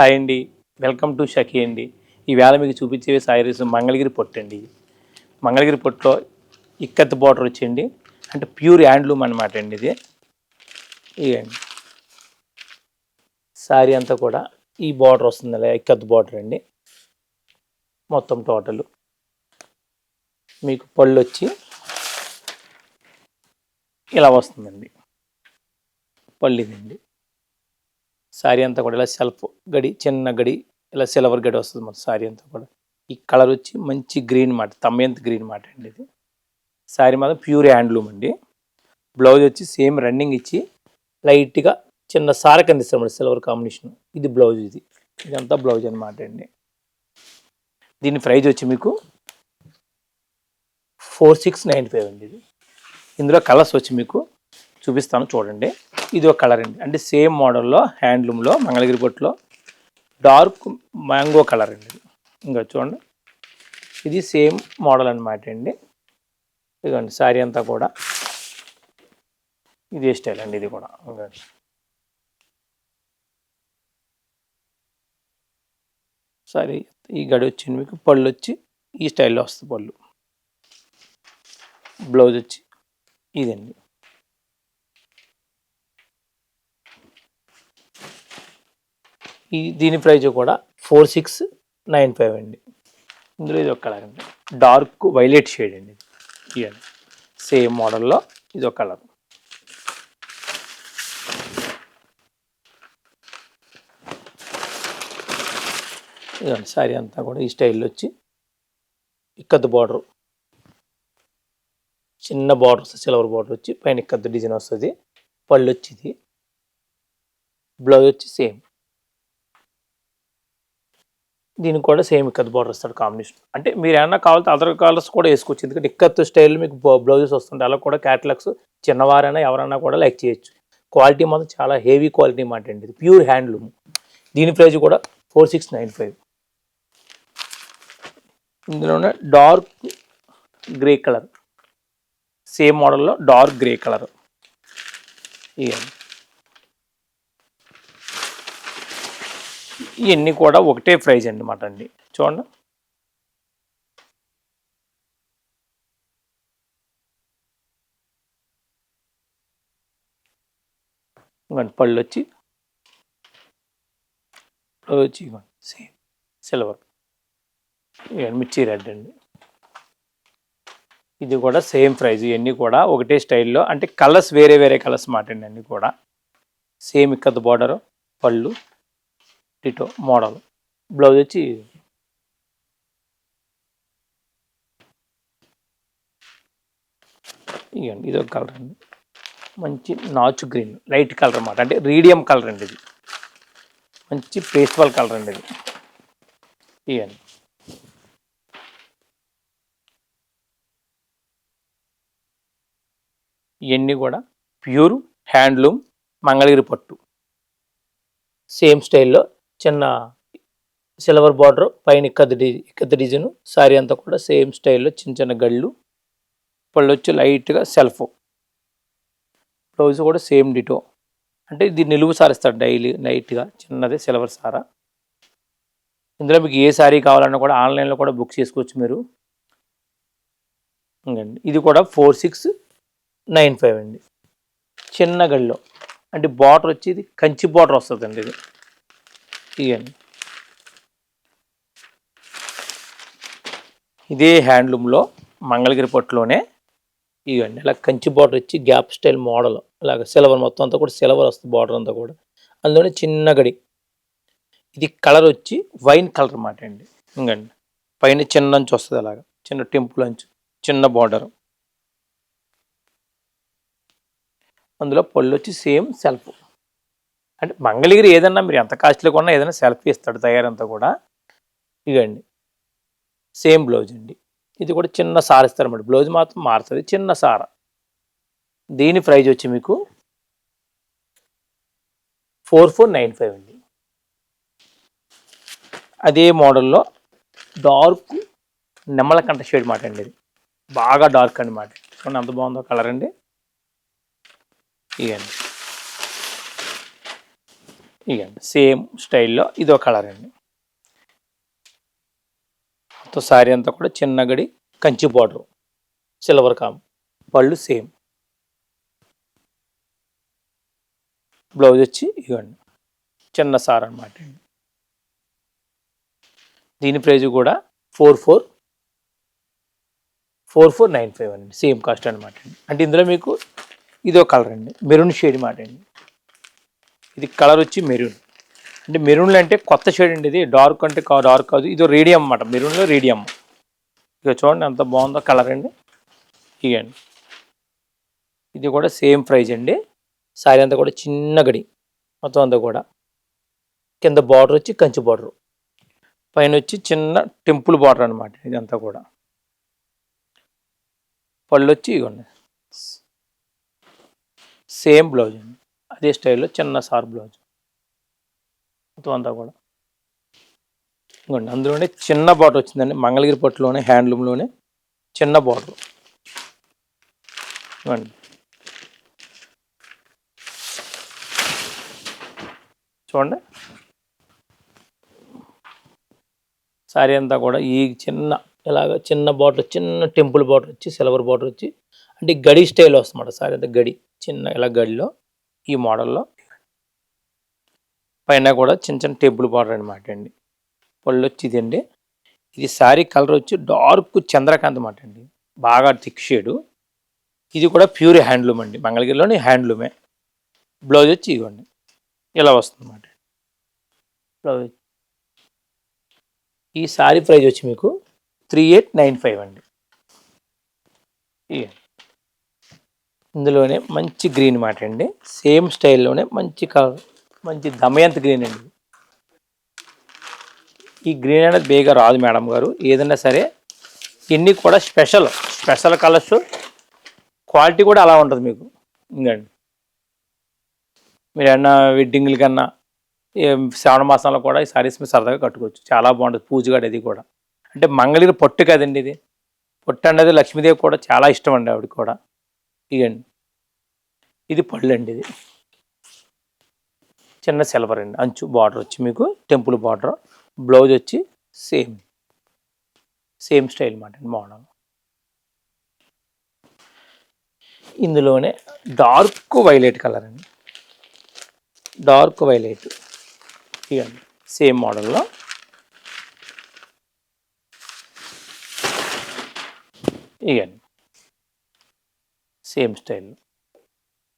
Hi అండి. Welcome to షకీ అండి. ఈవేళ మీకు చూపించే శారీస్ మంగళగిరి పట్టు అండి. మంగళగిరి పట్టులో ఇక్కత్ బార్డర్ వచ్చేయండి. అంటే ప్యూర్ హ్యాండ్లూమ్ అనమాట అండి ఇది. ఇదండి శారీ అంతా కూడా ఈ బార్డర్ వస్తుంది, అలా ఇక్కత్ బార్డర్ అండి. మొత్తం టోటల్ మీకు పళ్ళు వచ్చి ఇలా వస్తుందండి. పళ్ళు ఇదండి. శారీ అంతా కూడా ఇలా సెల్ఫ్ గడి, చిన్న గడి, ఇలా సిల్వర్ గడి వస్తుంది మన శారీ అంతా కూడా. ఈ కలర్ వచ్చి మంచి గ్రీన్ మాట, తమ్మెంత్ గ్రీన్ మాట అండి ఇది. శారీ మాత్రం ప్యూర్ హ్యాండ్లూమ్ అండి. బ్లౌజ్ వచ్చి సేమ్ రన్నింగ్ ఇచ్చి లైట్గా చిన్న సార కింద ఇస్తాం సిల్వర్ కాంబినేషన్. ఇది బ్లౌజ్, ఇదంతా బ్లౌజ్ అనమాట అండి. దీని ప్రైజ్ వచ్చి మీకు 4695 అండి. ఇది ఇందులో కలర్స్ వచ్చి మీకు చూపిస్తాను చూడండి. ఇది ఒక కలర్ అండి, అంటే సేమ్ మోడల్లో హ్యాండ్లూమ్లో మంగళగిరి పట్టులో డార్క్ మ్యాంగో కలర్ అండి. ఇంకా చూడండి, ఇది సేమ్ మోడల్ అనమాట అండి. ఇదిగోండి శారీ అంతా కూడా ఇదే స్టైల్ అండి. ఇది కూడా సారీ, ఈ గడి వచ్చింది మీకు. పళ్ళు వచ్చి ఈ స్టైల్లో వస్తుంది పళ్ళు. బ్లౌజ్ వచ్చి ఇదండి. దీని ప్రైజ్ కూడా 4695 అండి. ఇందులో ఇది ఒక కలర్ అండి, డార్క్ వైలెట్ షేడ్ అండి. ఇదండి సేమ్ మోడల్లో ఇది ఒక కలర్. ఇదండి శారీ అంతా కూడా ఈ స్టైల్లో వచ్చి ఇక్కత్ బార్డర్, చిన్న బార్డర్ వస్తుంది, సిల్వర్ బార్డర్ వచ్చి పైన ఇక్కత్ డిజైన్ వస్తుంది. పళ్ళు వచ్చి ఇది. బ్లౌజ్ వచ్చి సేమ్, దీనికి కూడా సేమ్ ఇక్కత్ బార్డర్ వస్తాడు కాంబినేషన్. అంటే మీరు ఏమన్నా కావాలంటే అదర్ కలర్స్ కూడా వేసుకోవచ్చు, ఎందుకంటే ఇక్కత్ స్టైల్ మీకు బ్లౌజెస్ వస్తుంటాయి. అలా కూడా క్యాటలాగ్స్ చిన్నవారైనా ఎవరైనా కూడా లైక్ చేయొచ్చు. క్వాలిటీ మాత్రం చాలా హెవీ క్వాలిటీ మాట అండి. ఇది ప్యూర్ హ్యాండ్లూమ్. దీని ప్రైజ్ కూడా 4695. ఇందులోనే డార్క్ గ్రే కలర్, సేమ్ మోడల్లో డార్క్ గ్రే కలర్. ఇవన్నీ కూడా ఒకటే ప్రైజ్ అన్నమాట అండి. చూడండి, పళ్ళు వచ్చి సేమ్ సిల్వర్, మిర్చి రెడ్ అండి. ఇది కూడా సేమ్ ప్రైజ్. ఇవన్నీ కూడా ఒకటే స్టైల్లో, అంటే కలర్స్ వేరే వేరే కలర్స్ మాట అండి. అన్నీ కూడా సేమ్ ఇక్కత్ బార్డర్, పళ్ళు డిటో మోడల్. బ్లౌజ్ వచ్చి ఇవ్వండి. ఇది ఒక కలర్ అండి, మంచి నాచు గ్రీన్, లైట్ కలర్ అన్నమాట, అంటే రీడియం కలర్ అండి. ఇది మంచి పేస్టల్ కలర్ అండి. ఇది ఇవ్వండి. ఇవన్నీ కూడా ప్యూర్ హ్యాండ్లూమ్ మంగళగిరి పట్టు, సేమ్ స్టైల్లో చిన్న సిల్వర్ బార్డర్, పైన ఇక్కత్ డిజైన్. శారీ అంతా కూడా సేమ్ స్టైల్లో చిన్న చిన్న గళ్ళు. పళ్ళు వచ్చి లైట్గా సెల్ఫ్. బ్లౌజ్ కూడా సేమ్ డిటో, అంటే ఇది నిలువు సారిస్తాడు డైలీ లైట్గా చిన్నది సిల్వర్ సారా. ఇందులో మీకు ఏ శారీ కావాలన్నా కూడా ఆన్లైన్లో కూడా బుక్ చేసుకోవచ్చు మీరు. ఇంకండి ఇది కూడా 4695 అండి. చిన్న గడిలో, అంటే బార్డర్ వచ్చి ఇది కంచి బార్డర్ వస్తుందండి. ఇది ఇవ్వండి. ఇదే హ్యాండ్లూమ్లో మంగళగిరి పట్టులోనే ఇవ్వండి, ఇలా కంచి బార్డర్ వచ్చి గ్యాప్ స్టైల్ మోడల్, ఇలాగ సిల్వర్ మొత్తం అంతా కూడా సిల్వర్ వస్తుంది బార్డర్ అంతా కూడా. అందులోనే చిన్న గడి. ఇది కలర్ వచ్చి వైన్ కలర్ అన్నమాట అండి. ఇంకండి పైన చిన్న అంచు వస్తుంది, అలాగా చిన్న టెంపుల్ అంచు, చిన్న బార్డర్. అందులో పళ్ళు వచ్చి సేమ్ సెల్ఫ్. అంటే మంగళగిరి ఏదన్నా మీరు ఎంత కాస్ట్లీ కొన్నా ఏదైనా సెల్ఫ్ ఇస్తాడు తయారంతా కూడా. ఇవ్వండి సేమ్ బ్లౌజ్ అండి. ఇది కూడా చిన్న సార ఇస్తారన్నమాట, బ్లౌజ్ మాత్రం మారుతుంది, చిన్న సార. దీని ప్రైజ్ వచ్చి మీకు 4495 అండి. అదే మోడల్లో డార్క్ నెమ్మలకంట షేడ్ మాట అండి. ఇది బాగా డార్క్ అనమాట. చూడండి ఎంత బాగుందో కలర్ అండి. ఇవ్వండి ఇగండి సేమ్ స్టైల్లో ఇదో కలర్ అండి. మొత్తం శారీ అంతా కూడా చిన్న గడి కంచి బార్డర్ సిల్వర్ కామ్, పళ్ళు సేమ్, బ్లౌజ్ వచ్చి ఇవ్వండి చిన్న సార్ అనమాట అండి. దీని ప్రైజ్ కూడా 4495 అండి, సేమ్ కాస్ట్ అనమాట అండి. అంటే ఇందులో మీకు ఇదో కలర్ అండి, మెరూన్ షేడ్ మాట అండి. ఇది కలర్ వచ్చి మెరూన్, అంటే మెరూన్లో అంటే కొత్త షేడ్ అండి. ఇది డార్క్ అంటే డార్క్ కాదు, ఇది రేడియం అన్నమాట, మెరూన్లో రేడియం. ఇక చూడండి ఎంత బాగుందో కలర్ అండి. ఇగండి ఇది కూడా సేమ్ ప్రైజ్ అండి. శారీ అంతా కూడా చిన్న గడి మొత్తం అంతా కూడా, కింద బార్డర్ వచ్చి కంచి బార్డర్, పైన వచ్చి చిన్న టెంపుల్ బార్డర్ అనమాట. ఇదంతా కూడా పళ్ళు వచ్చి ఇవ్వండి సేమ్ బ్లౌజ్ అండి, అదే స్టైల్లో చిన్న సార్ బ్లౌజ్ మొత్తం అంతా కూడా. ఇవ్వండి అందులోనే చిన్న బార్డర్ వచ్చిందండి, మంగళగిరి పట్టులోనే హ్యాండ్లూమ్లోనే చిన్న బార్డర్. ఇవ్వండి చూడండి శారీ అంతా కూడా ఈ చిన్న ఇలాగ చిన్న బార్డర్, చిన్న టెంపుల్ బార్డర్ వచ్చి సిల్వర్ బార్డర్ వచ్చి, అంటే గడి స్టైల్లో వస్తుందన్నమాట. శారీ అంతా గడి చిన్న ఇలా గడిలో ఈ మోడల్లో, పైన కూడా చిన్న చిన్న టెంపుల్ బార్డర్ అనమాట అండి. పళ్ళు వచ్చి ఇదండి. ఇది శారీ కలర్ వచ్చి డార్క్ చంద్రకాంత్ అన్నమాట అండి, బాగా థిక్ షేడు. ఇది కూడా ప్యూర్ హ్యాండ్లూమ్ అండి, మంగళగిరిలోని హ్యాండ్లూమే. బ్లౌజ్ వచ్చి ఇవ్వండి ఇలా వస్తుంది అన్నమాట. బ్లౌజ్ ఈ శారీ ప్రైజ్ వచ్చి మీకు 3895 అండి. ఇందులోనే మంచి గ్రీన్ మాట అండి, సేమ్ స్టైల్లోనే మంచి కలర్, మంచి దమయంత్ గ్రీన్ అండి. ఈ గ్రీన్ అనేది బేగా రాదు మేడం గారు, ఏదైనా సరే ఇన్ని కూడా స్పెషల్ కలర్స్, క్వాలిటీ కూడా అలా ఉంటుంది మీకు. ఇంకండి మీరు ఏమన్నా వెడ్డింగ్ల కన్నా శ్రావణ మాసంలో కూడా ఈ శారీస్ మీద సరదాగా కట్టుకోవచ్చు, చాలా బాగుంటుంది. పూజగాడు అది కూడా, అంటే మంగళగిరి పొట్టు కదండి ఇది, పొట్టు అనేది లక్ష్మీదేవి కూడా చాలా ఇష్టం అండి ఆవిడకి కూడా. ఇదండి ఇది పళ్ళు అండి, ఇది చిన్న సిల్వర్ అండి, అంచు బార్డర్ వచ్చి మీకు టెంపుల్ బార్డర్, బ్లౌజ్ వచ్చి సేమ్ స్టైల్ మాట అండి మోడల్. ఇందులోనే డార్క్ వైలెట్ కలర్ అండి, డార్క్ వైలెట్. ఇవ్వండి సేమ్ మోడల్లో ఇవ్వండి సేమ్ స్టైల్.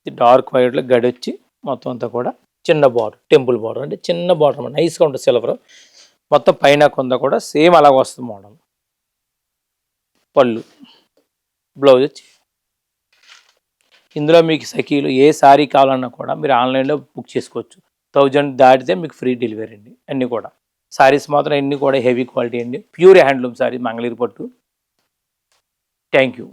ఇది డార్క్ వైలెట్లో గడి వచ్చి మొత్తం అంతా కూడా చిన్న బార్డర్, టెంపుల్ బార్డర్, అంటే చిన్న బార్డర్ అన్నమాట, నైస్గా ఉంటుంది సిల్వర్. మొత్తం పైన కొంత కూడా సేమ్ అలాగ వస్తుంది మోడల్. పళ్ళు, బ్లౌజ్ వచ్చి. ఇందులో మీకు సఖీలు ఏ శారీ కావాలన్నా కూడా మీరు ఆన్లైన్లో బుక్ చేసుకోవచ్చు. 1000 దాటితే మీకు ఫ్రీ డెలివరీ అండి. అన్నీ కూడా శారీస్ మాత్రం అన్నీ కూడా హెవీ క్వాలిటీ అండి, ప్యూర్ హ్యాండ్లూమ్ శారీ మంగళగిరి పట్టు. Thank you.